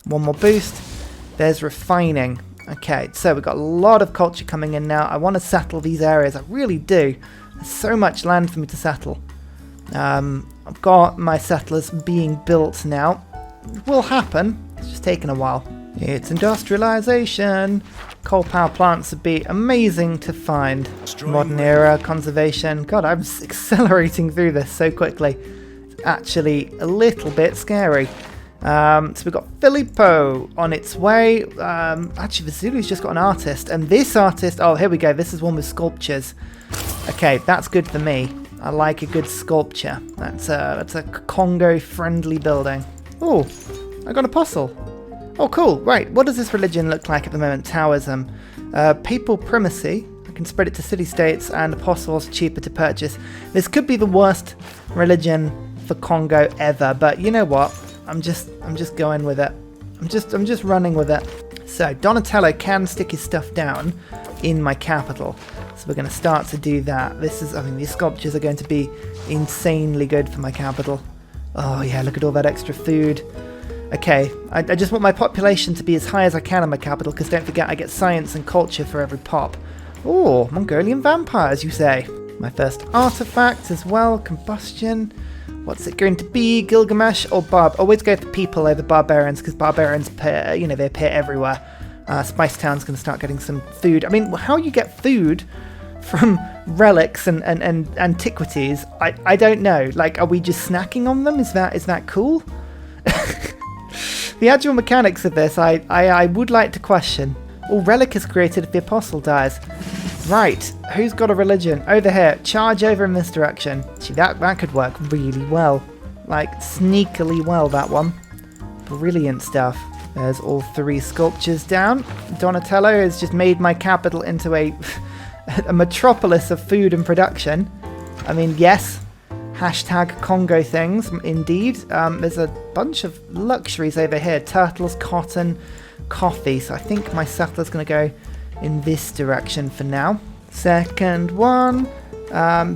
One more boost. There's refining. Okay, so we've got a lot of culture coming in now. I want to settle these areas. I really do. There's so much land for me to settle. I've got my settlers being built now. It will happen. It's just taking a while. It's industrialization. Coal power plants would be amazing to find. Modern era conservation. God, I'm accelerating through this so quickly. It's actually a little bit scary. So we've got Filippo on its way. Actually, Vasili's just got an artist. And this artist... Oh, here we go. This is one with sculptures. Okay, that's good for me. I like a good sculpture. That's a Congo-friendly building. Oh, I got an apostle. Oh, cool. Right, what does this religion look like at the moment? Taoism. Papal primacy. I can spread it to city-states, and apostles cheaper to purchase. This could be the worst religion for Congo ever, but you know what? I'm just going with it. I'm just running with it. So Donatello can stick his stuff down in my capital. So we're going to start to do that. These sculptures are going to be insanely good for my capital. Oh yeah, look at all that extra food. Okay, I just want my population to be as high as I can in my capital, because don't forget I get science and culture for every pop. Oh, Mongolian vampires, you say? My first artifact as well, combustion. What's it going to be? Gilgamesh or Barb? Always go for people over barbarians, because barbarians appear, they appear everywhere. Spice Town's going to start getting some food. I mean, how you get food from relics and antiquities, I don't know. Like, are we just snacking on them? Is that cool? The actual mechanics of this, I would like to question. All relic is created if the apostle dies. Right, who's got a religion? Over here. Charge over in this direction. See, that could work really well. Like, sneakily well, that one. Brilliant stuff. There's all three sculptures down. Donatello has just made my capital into a metropolis of food and production. I mean, yes. Hashtag Congo things, indeed. There's a bunch of luxuries over here. Turtles, cotton, coffee. So I think my settler's going to go in this direction for now. Second one.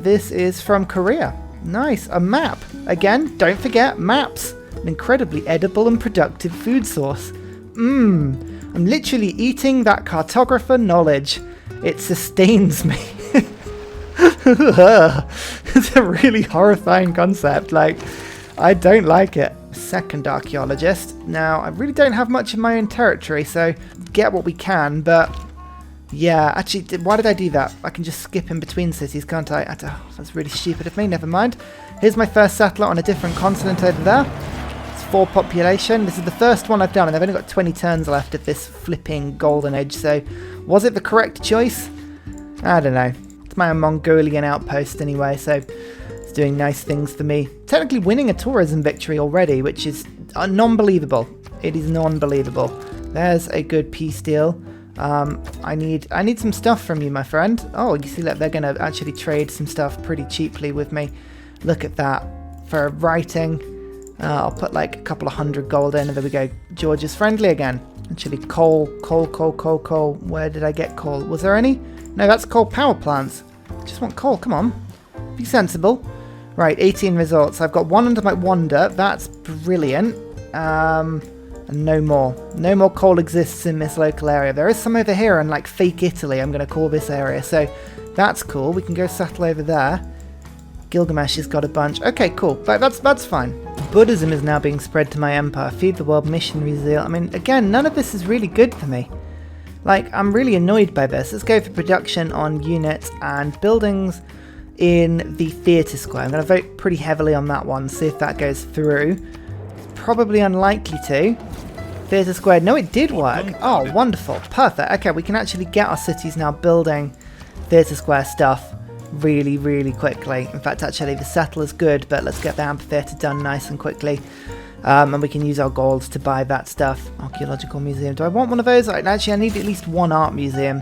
This is from Korea. Nice. A map. Again, don't forget, maps. An incredibly edible and productive food source. I'm literally eating that cartographer knowledge. It sustains me. It's a really horrifying concept. Like, I don't like it. Second archaeologist. Now, I really don't have much of my own territory, so get what we can, but yeah, actually, why did I do that? I can just skip in between cities, can't I? That's really stupid of me, never mind. Here's my first settler on a different continent over there. It's 4 population. This is the first one I've done, and I've only got 20 turns left of this flipping golden age, so was it the correct choice? I don't know. My Mongolian outpost anyway, so it's doing nice things for me. Technically winning a tourism victory already, which is non-believable. It is non-believable. There's a good peace deal. I need some stuff from you, my friend. Oh, you see that they're going to actually trade some stuff pretty cheaply with me. Look at that. For writing, I'll put like a couple of 100 gold in, and there we go. George is friendly again. Actually, coal. Where did I get coal? Was there any? No, that's coal power plants. Just want coal, come on. Be sensible. Right, 18 results. I've got 1 under my wonder. That's brilliant. And no more. No more coal exists in this local area. There is some over here in like fake Italy, I'm going to call this area. So that's cool. We can go settle over there. Gilgamesh has got a bunch. Okay, cool. That's fine. Buddhism is now being spread to my empire. Feed the world, missionary zeal. I mean, again, none of this is really good for me. Like, I'm really annoyed by this. Let's go for production on units and buildings in the theatre square. I'm going to vote pretty heavily on that one, see if that goes through. It's probably unlikely to. Theatre square. No, it did work. Oh, wonderful. Perfect. Okay, we can actually get our cities now building theatre square stuff really, really quickly. In fact, actually, the settler's good, but let's get the amphitheatre done nice and quickly. And we can use our gold to buy that stuff. Archaeological museum. Do I want one of those? Actually, I need at least one art museum.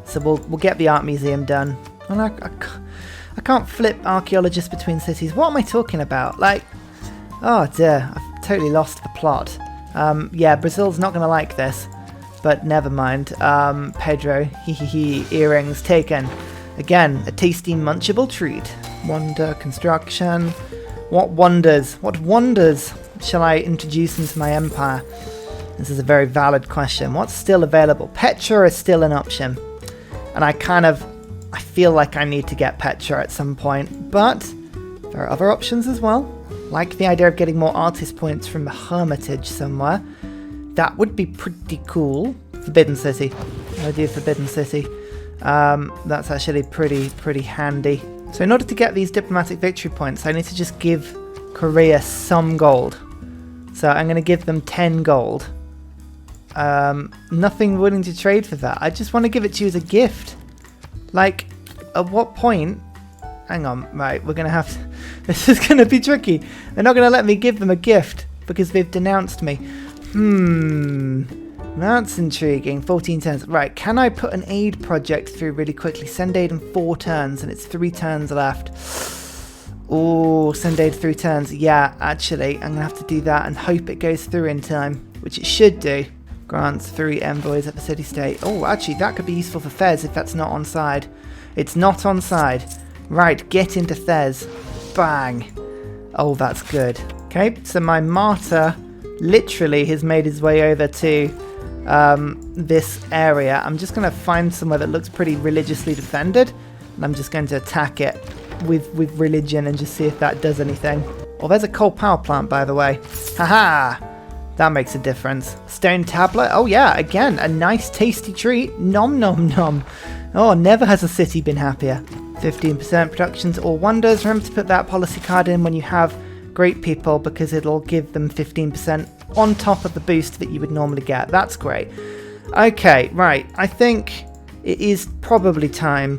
So we'll get the art museum done. And I can't flip archaeologists between cities. What am I talking about? Like, oh dear, I've totally lost the plot. Yeah, Brazil's not going to like this. But never mind. Pedro, earrings taken. Again, a tasty munchable treat. Wonder, construction. What wonders shall I introduce into my empire? This is a very valid question. What's still available? Petra is still an option. And I feel like I need to get Petra at some point. But there are other options as well. Like the idea of getting more artist points from the Hermitage somewhere. That would be pretty cool. Forbidden City. I do Forbidden City. That's actually pretty handy. So in order to get these diplomatic victory points, I need to just give Korea some gold. So I'm going to give them 10 gold. Nothing willing to trade for that. I just want to give it to you as a gift. Like, at what point? Hang on, right, we're going to have to... This is going to be tricky. They're not going to let me give them a gift because they've denounced me. That's intriguing. 14 turns. Right, can I put an aid project through really quickly? Send aid in 4 turns and it's 3 turns left. Oh, send aid 3 turns. Yeah, actually, I'm going to have to do that and hope it goes through in time, which it should do. Grants 3 envoys at the city-state. Oh, actually, that could be useful for Fez if that's not on side. It's not on side. Right, get into Fez. Bang. Oh, that's good. Okay, so my martyr literally has made his way over to this area. I'm just going to find somewhere that looks pretty religiously defended, and I'm just going to attack it with religion and just see if that does anything. Oh, there's a coal power plant, by the way. Haha! That makes a difference. Stone tablet. Oh yeah, again, a nice tasty treat. Nom nom nom. Oh, never has a city been happier. 15% productions or wonders. Remember to put that policy card in when you have great people because it'll give them 15% on top of the boost that you would normally get. That's great. Okay, right. I think it is probably time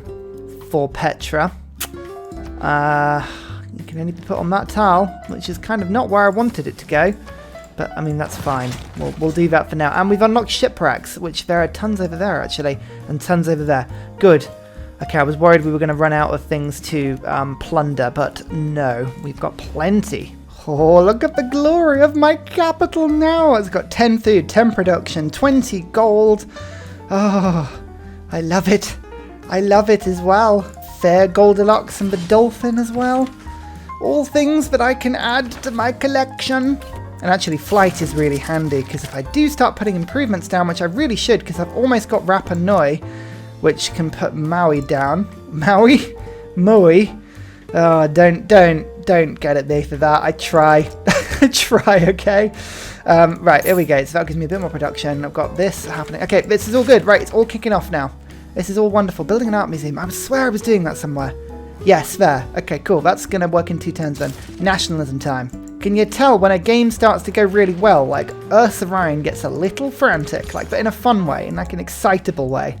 for Petra. You can only be put on that tile, which is kind of not where I wanted it to go. But, I mean, that's fine. We'll do that for now. And we've unlocked shipwrecks, which there are tons over there, actually. And tons over there. Good. Okay, I was worried we were going to run out of things to plunder, but no. We've got plenty. Oh, look at the glory of my capital now. It's got 10 food, 10 production, 20 gold. Oh, I love it. I love it as well. Fair Goldilocks and the dolphin as well. All things that I can add to my collection. And actually flight is really handy because if I do start putting improvements down, which I really should because I've almost got Rapa Nui, which can put Maui down. Maui? Maui? Oh, don't get at me for that. I try. I try, okay? Right, here we go. So that gives me a bit more production. I've got this happening. Okay, this is all good. Right, it's all kicking off now. This is all wonderful. Building an art museum. I swear I was doing that somewhere. Yes, there. Okay, cool. That's going to work in 2 turns then. Nationalism time. Can you tell when a game starts to go really well, like Ursa Ryan gets a little frantic, like, but in a fun way, in like an excitable way.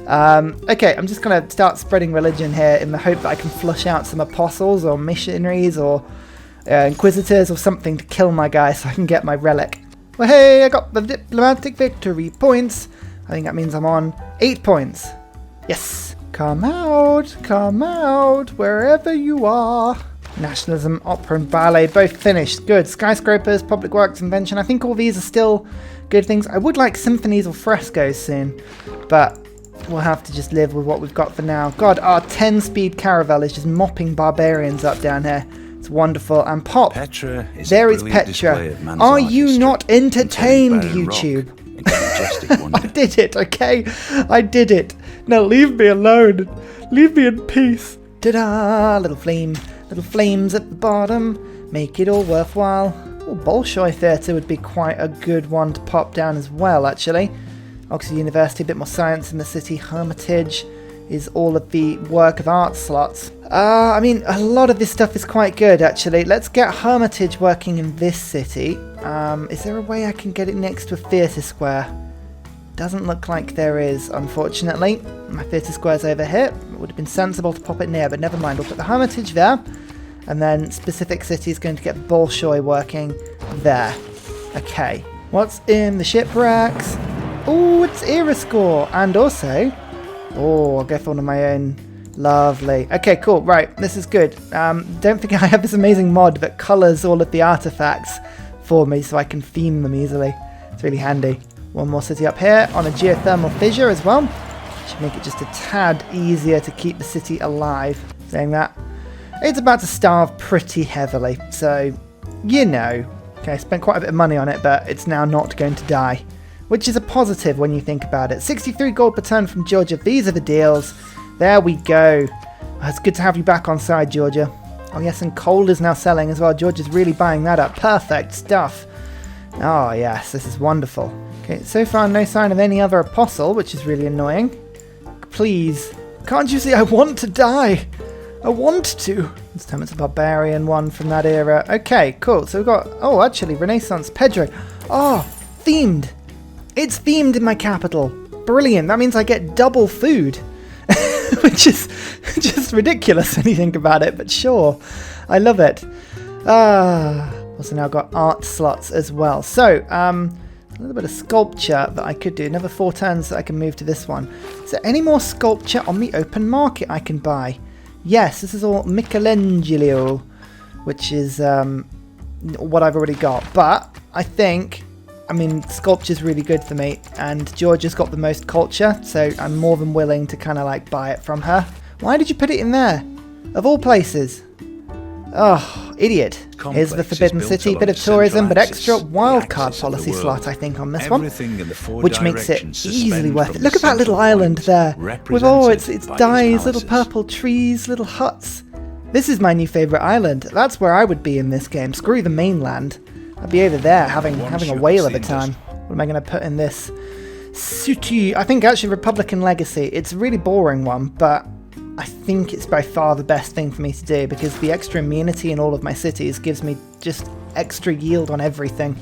Okay, I'm just going to start spreading religion here in the hope that I can flush out some apostles or missionaries or inquisitors or something to kill my guy so I can get my relic. Well, hey, I got the diplomatic victory points. I think that means I'm on 8 points. Yes. Come out, wherever you are. Nationalism, opera and ballet, both finished. Good. Skyscrapers, public works, invention. I think all these are still good things. I would like symphonies or frescoes soon, but we'll have to just live with what we've got for now. God, our 10-speed caravel is just mopping barbarians up down here. It's wonderful. And pop. Petra is there is Petra. Are you not entertained, YouTube? I did it, okay? I did it. Now leave me alone. Leave me in peace. Ta-da! Little flame. Little flames at the bottom. Make it all worthwhile. Oh, Bolshoi Theatre would be quite a good one to pop down as well, actually. Oxford University, a bit more science in the city. Hermitage is all of the work of art slots. I mean, a lot of this stuff is quite good, actually. Let's get Hermitage working in this city. Is there a way I can get it next to a theatre square? Doesn't look like there is, unfortunately. My theatre square's over here. It would have been sensible to pop it near, but never mind. We'll put the Hermitage there. And then specific city is going to get Bolshoi working there. Okay. What's in the shipwrecks? Oh, it's era score. And also... oh, I'll go for one of my own. Lovely. Okay, cool. Right, this is good. Don't forget I have this amazing mod that colours all of the artifacts for me so I can theme them easily. It's really handy. One more city up here on a geothermal fissure as well. Should make it just a tad easier to keep the city alive. Saying that, it's about to starve pretty heavily. So, you know, Okay, I spent quite a bit of money on it, but it's now not going to die, which is a positive when you think about it. 63 gold per turn from Georgia. These are the deals. There we go. It's good to have you back on side, Georgia. Oh yes, and coal is now selling as well. Georgia's really buying that up. Perfect stuff. Oh yes, this is wonderful. Okay, so far no sign of any other apostle, which is really annoying. Please, can't you see I want to die? I want to. This time it's a barbarian one from that era. Okay, cool. So we've got, oh, actually, Renaissance, Pedro. Oh, themed. It's themed in my capital. Brilliant. That means I get double food, which is just ridiculous when you think about it, but sure. I love it. Also now got art slots as well. So, a little bit of sculpture that I could do. Another 4 turns that I can move to this one. Is there any more sculpture on the open market I can buy? Yes, this is all Michelangelo, which is what I've already got. But I think, I mean, sculpture's really good for me, and Georgia's got the most culture, so I'm more than willing to kind of like buy it from her. Why did you put it in there? Of all places. Oh, idiot. Here's the Forbidden City, bit of tourism, but extra wildcard policy slot, I think, on this one, which makes it easily worth it. Look at that little island there, with its dyes, little purple trees, little huts. This is my new favourite island. That's where I would be in this game. Screw the mainland. I'd be over there having a whale of a time. What am I going to put in this? City. I think actually Republican Legacy. It's a really boring one, but I think it's by far the best thing for me to do because the extra immunity in all of my cities gives me just extra yield on everything,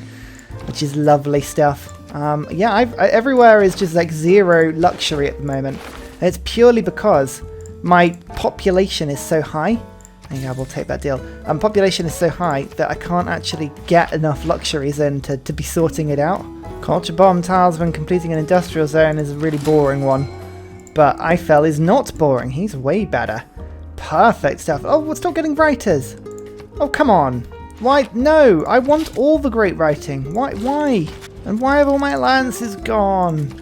which is lovely stuff. Yeah, everywhere is just like 0 luxury at the moment. And it's purely because my population is so high. Yeah, we'll take that deal. Population is so high that I can't actually get enough luxuries in to be sorting it out. Culture bomb tiles when completing an industrial zone is a really boring one. But Eiffel is not boring. He's way better. Perfect stuff. Oh, we're still getting writers. Oh, come on. Why? No, I want all the great writing. Why? And why have all my alliances gone?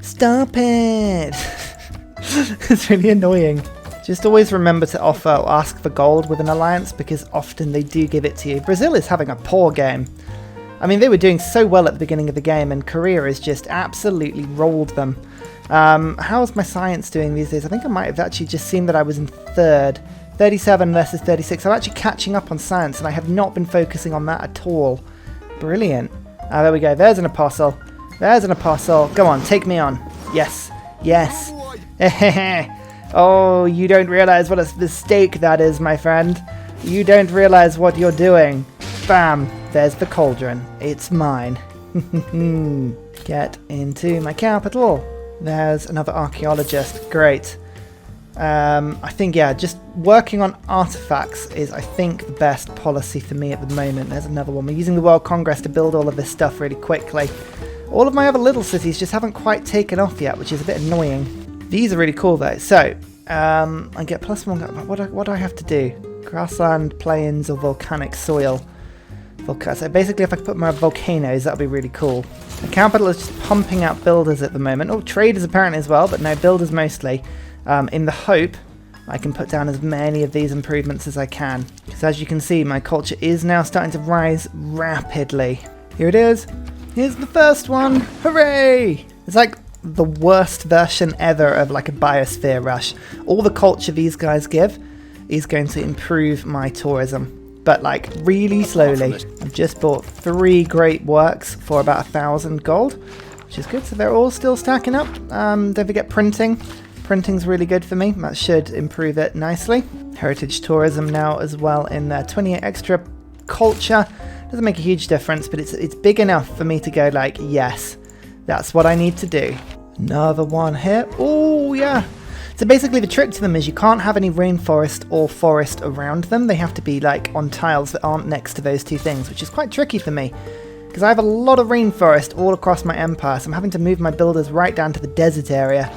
Stop it. It's really annoying. Just always remember to offer or ask for gold with an alliance because often they do give it to you. Brazil is having a poor game. I mean, they were doing so well at the beginning of the game and Korea has just absolutely rolled them. How's my science doing these days? I think I might have actually just seen that I was in 3rd. 37 versus 36. I'm actually catching up on science and I have not been focusing on that at all. Brilliant. There we go. There's an apostle. There's an apostle. Go on, take me on. Yes. Yes. Oh, you don't realize what a mistake that is, my friend. You don't realize what you're doing. Bam. There's the cauldron. It's mine. Get into my capital. There's another archaeologist. Great. I think, yeah, just working on artifacts is, I think, the best policy for me at the moment. There's another one. We're using the World Congress to build all of this stuff really quickly. All of my other little cities just haven't quite taken off yet, which is a bit annoying. These are really cool, though. So, I get +1. What do I have to do? Grassland, plains, or volcanic soil? So basically, if I could put more volcanoes, that would be really cool. The capital is just pumping out builders at the moment. Oh, traders apparently as well, but no, builders mostly. In the hope I can put down as many of these improvements as I can. Because as you can see, my culture is now starting to rise rapidly. Here it is. Here's the first one. Hooray! It's like the worst version ever of like a biosphere rush. All the culture these guys give is going to improve my tourism. But like really slowly. I've just bought 3 great works for about 1,000 gold, which is good. So they're all still stacking up. Don't forget printing. Printing's really good for me. That should improve it nicely. Heritage tourism now as well in there. 28 extra culture. Doesn't make a huge difference, but it's big enough for me to go like, yes, that's what I need to do. Another one here. Oh yeah. So basically the trick to them is you can't have any rainforest or forest around them. They have to be like on tiles that aren't next to those 2 things, which is quite tricky for me. Because I have a lot of rainforest all across my empire, so I'm having to move my builders right down to the desert area.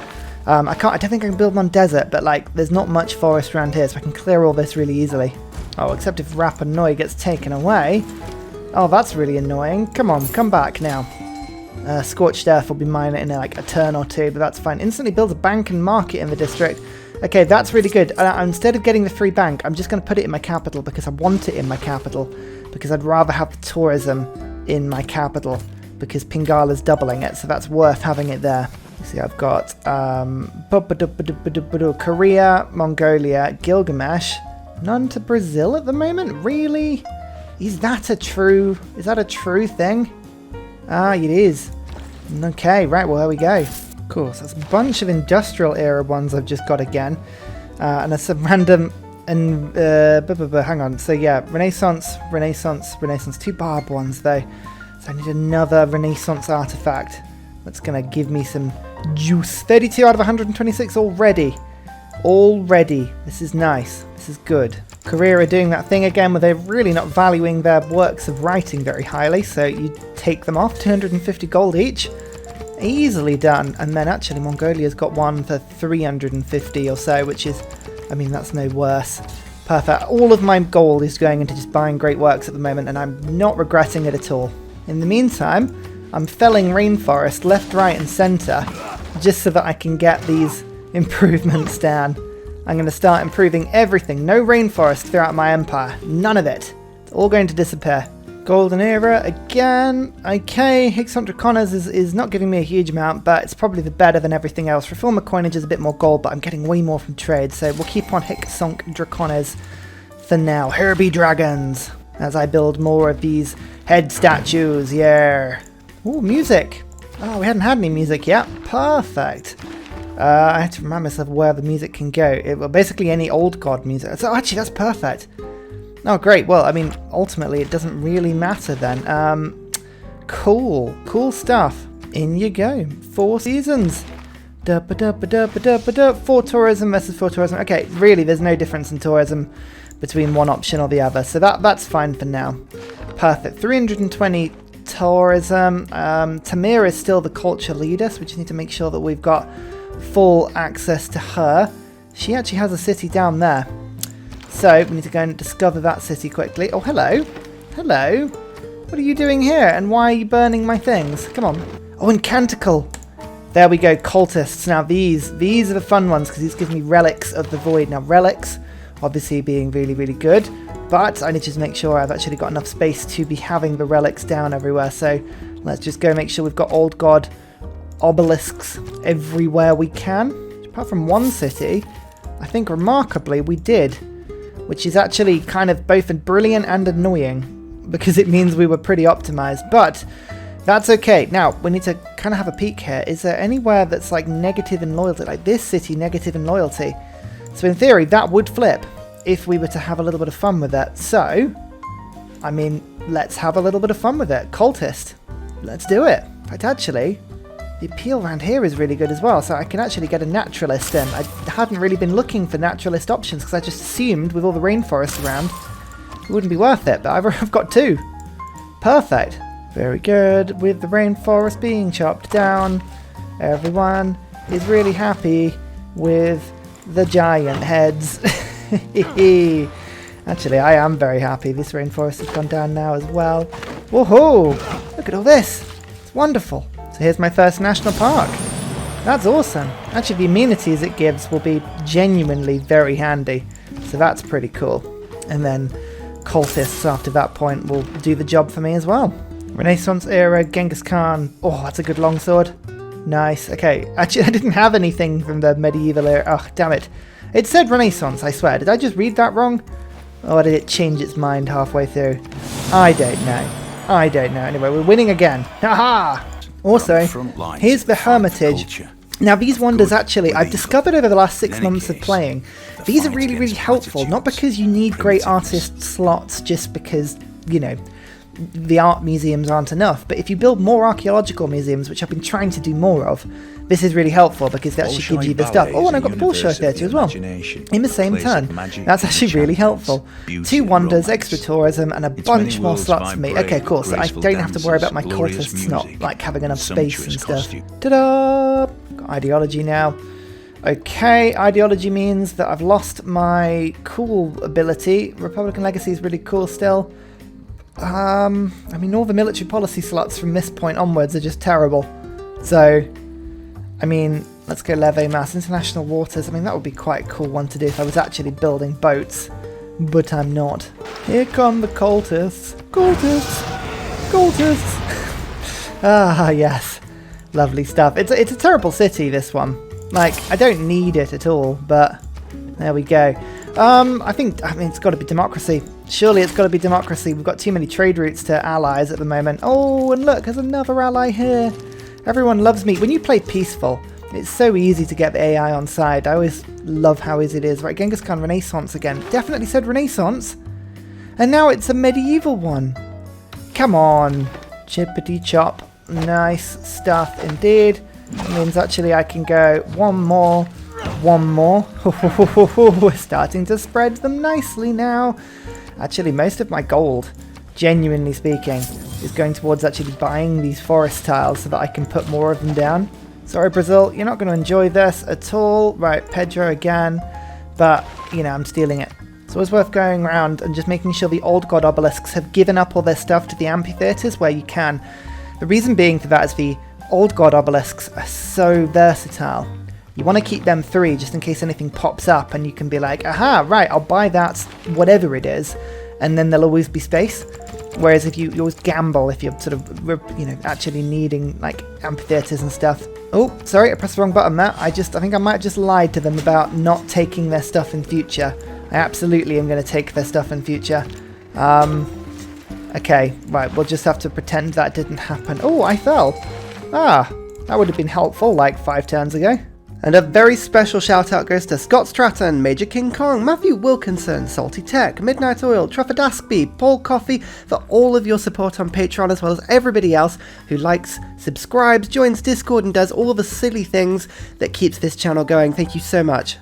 I don't think I can build them on desert, but like there's not much forest around here, so I can clear all this really easily. Oh, except if Rapa Nui gets taken away. Oh, that's really annoying. Come on, come back now. Scorched Earth will be mine in like a turn or 2, but that's fine. Instantly builds a bank and market in the district. Okay, that's really good. Instead of getting the free bank, I'm just going to put it in my capital because I want it in my capital. Because I'd rather have the tourism in my capital. Because Pingala's doubling it, so that's worth having it there. See, I've got Korea, Mongolia, Gilgamesh. None to Brazil at the moment? Really? Is that a true thing? Ah, it is. Okay, right, well, there we go. Cool, so that's a bunch of industrial era ones I've just got again. And there's some random, and hang on, so yeah, Renaissance, 2 barb ones though. So I need another Renaissance artifact. That's gonna give me some juice. 32 out of 126 already. This is nice. This is good. Korea are doing that thing again where they're really not valuing their works of writing very highly, so you take them off, 250 gold each. Easily done. And then actually Mongolia's got one for 350 or so, which is, I mean, that's no worse. Perfect. All of my gold is going into just buying great works at the moment, and I'm not regretting it at all. In the meantime, I'm felling rainforest left, right and centre just so that I can get these improvements down. I'm going to start improving everything. No rainforest throughout my empire. None of it. It's all going to disappear. Golden Era again. Okay, Hixont Draconas is not giving me a huge amount, but it's probably the better than everything else. Reformer coinage is a bit more gold, but I'm getting way more from trade, so we'll keep on Hixont Draconas for now. Herbie Dragons, as I build more of these head statues, yeah. Ooh, music. Oh, we hadn't had any music yet. Perfect. I have to remind myself where the music can go. Well, basically any old god music. So actually, that's perfect. Oh, great. Well, I mean, ultimately, it doesn't really matter then. Cool. Cool stuff. In you go. 4 seasons. 4 tourism versus 4 tourism. Okay, really, there's no difference in tourism between one option or the other. So that's fine for now. Perfect. 320 tourism. Tamir is still the culture leader, so we just need to make sure that we've got full access to her. She actually has a city down there. So we need to go and discover that city quickly. Oh, hello. Hello. What are you doing here? And why are you burning my things? Come on. Oh, and Canticle. There we go. Cultists. Now these are the fun ones because these give me relics of the void. Now relics, obviously being really, really good. But I need to just make sure I've actually got enough space to be having the relics down everywhere. So let's just go make sure we've got old god obelisks everywhere we can. Apart from one city, I think remarkably we did. Which is actually kind of both brilliant and annoying, because it means we were pretty optimized, but that's okay. Now, we need to kind of have a peek here. Is there anywhere that's like negative in loyalty? Like this city, negative in loyalty. So in theory, that would flip if we were to have a little bit of fun with it. So, I mean, let's have a little bit of fun with it. Cultist. Let's do it. In fact, actually, the appeal around here is really good as well, so I can actually get a naturalist in. I hadn't really been looking for naturalist options because I just assumed with all the rainforest around it wouldn't be worth it, but I've got 2. Perfect. Very good. With the rainforest being chopped down, everyone is really happy with the giant heads. Actually, I am very happy. This rainforest has gone down now as well. Woohoo! Look at all this. It's wonderful. So here's my first national park. That's awesome. Actually, the amenities it gives will be genuinely very handy. So that's pretty cool. And then cultists after that point will do the job for me as well. Renaissance era, Genghis Khan. Oh, that's a good longsword. Nice. Okay, actually I didn't have anything from the medieval era. Oh, damn it. It said Renaissance, I swear. Did I just read that wrong? Or did it change its mind halfway through? I don't know. I don't know. Anyway, we're winning again. Haha! Also, here's the Hermitage. Now these wonders actually, I've discovered over the last 6 months of playing, these are really, really helpful. Not because you need great artist slots just because, you know, the art museums aren't enough, but if you build more archaeological museums, which I've been trying to do more of, this is really helpful because it actually gives you the stuff. Oh, and I've got the Bolshoi Theatre as well, in the same turn. That's actually really helpful. 2 wonders, extra tourism, and a bunch more slots for me. Okay, cool, so I don't have to worry about my cultists not like having enough space and stuff. Ta-da! Got ideology now. Okay, ideology means that I've lost my cool ability. Republican Legacy is really cool still. I mean, all the military policy slots from this point onwards are just terrible. So, I mean, Let's go leve mass, international waters. I mean, that would be quite a cool one to do if I was actually building boats. But I'm not. Here come the cultists. Cultists! Cultists! Ah, yes. Lovely stuff. It's a terrible city, this one. Like, I don't need it at all, but there we go. I mean, it's got to be democracy. Surely it's got to be democracy. We've got too many trade routes to allies at the moment. Oh, and look, there's another ally here. Everyone loves me. When you play peaceful, it's so easy to get the AI on side. I always love how easy it is. Right, Genghis Khan Renaissance again. Definitely said Renaissance. And now it's a medieval one. Come on. Chippity chop. Nice stuff indeed. That means actually I can go one more. We're starting to spread them nicely now. Actually, most of my gold, genuinely speaking, is going towards actually buying these forest tiles so that I can put more of them down. Sorry, Brazil, you're not going to enjoy this at all. Right, Pedro again. But, you know, I'm stealing it. It's always worth going around and just making sure the old god obelisks have given up all their stuff to the amphitheatres where you can. The reason being for that is the old god obelisks are so versatile. You want to keep them 3 just in case anything pops up and you can be like, aha, right, I'll buy that, whatever it is, and then there'll always be space. Whereas if you always gamble if you're sort of, you know, actually needing like amphitheatres and stuff. Oh, sorry, I pressed the wrong button there. I think I might have just lied to them about not taking their stuff in future. I absolutely am going to take their stuff in future. Okay, right, we'll just have to pretend that didn't happen. Oh, I fell. Ah, that would have been helpful like 5 turns ago. And a very special shout out goes to Scott Stratton, Major King Kong, Matthew Wilkinson, Salty Tech, Midnight Oil, Trafford Askby, Paul Coffey, for all of your support on Patreon, as well as everybody else who likes, subscribes, joins Discord and does all the silly things that keeps this channel going. Thank you so much.